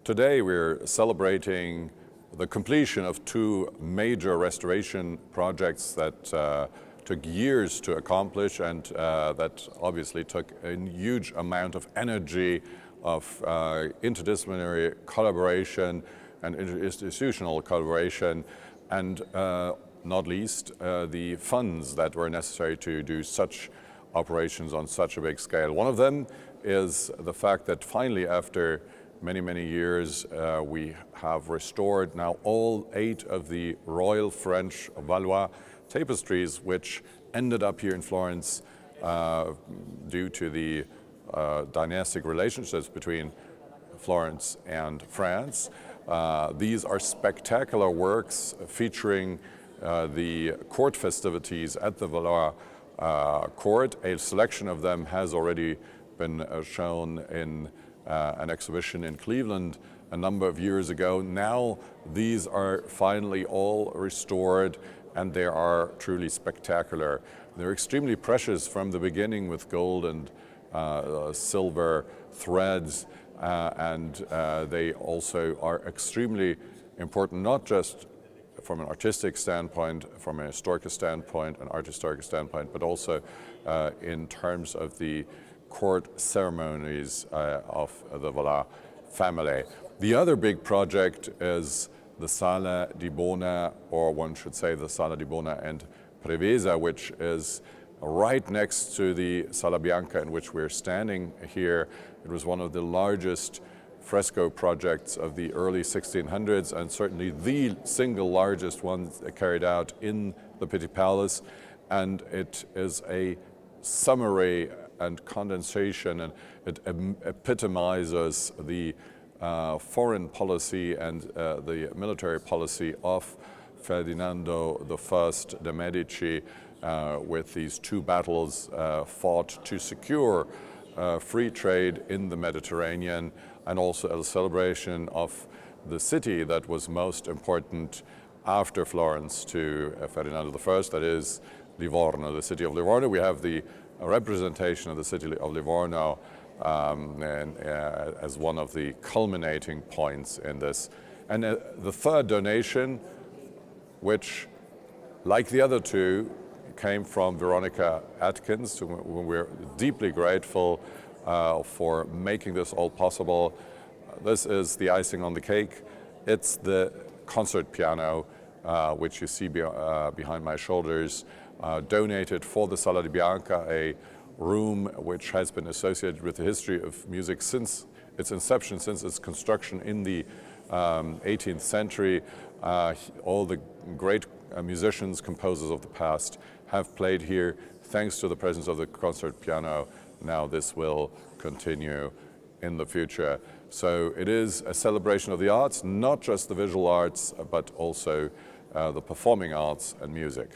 Today we're celebrating the completion of two major restoration projects that took years to accomplish and that obviously took a huge amount of energy, of interdisciplinary collaboration and interinstitutional collaboration, and not least the funds that were necessary to do such operations on such a big scale. One of them is the fact that finally, after many years, we have restored now all 8 of the Royal French Valois tapestries, which ended up here in Florence due to the dynastic relationships between Florence and France. These are spectacular works featuring the court festivities at the Valois court. A selection of them has already been shown in an exhibition in Cleveland a number of years ago. Now these are finally all restored and they are truly spectacular. They're extremely precious from the beginning with gold and silver threads, and they also are extremely important, not just from an artistic standpoint, from a historical standpoint, an art historical standpoint, but also in terms of the court ceremonies of the Valois family. The other big project is the Sala di Bona, or one should say the Sala di Bona and Prevesa, which is right next to the Sala Bianca in which we're standing here. It was one of the largest fresco projects of the early 1600s and certainly the single largest one carried out in the Pitti Palace, and it is a summary and condensation, and it epitomizes the foreign policy and the military policy of Ferdinando I de' Medici, with these 2 battles fought to secure free trade in the Mediterranean, and also a celebration of the city that was most important after Florence to Ferdinando I, that is Livorno, the city of Livorno. We have the representation of the city of Livorno as one of the culminating points in this. And the third donation, which, like the other 2, came from Veronica Atkins, to whom we're deeply grateful for making this all possible. This is the icing on the cake. It's the concert piano, which you see behind my shoulders, donated for the Sala di Bianca, a room which has been associated with the history of music since its inception, since its construction in the 18th century. All the great musicians, composers of the past have played here. Thanks to the presence of the concert piano, now this will continue in the future. So it is a celebration of the arts, not just the visual arts, but also the performing arts and music.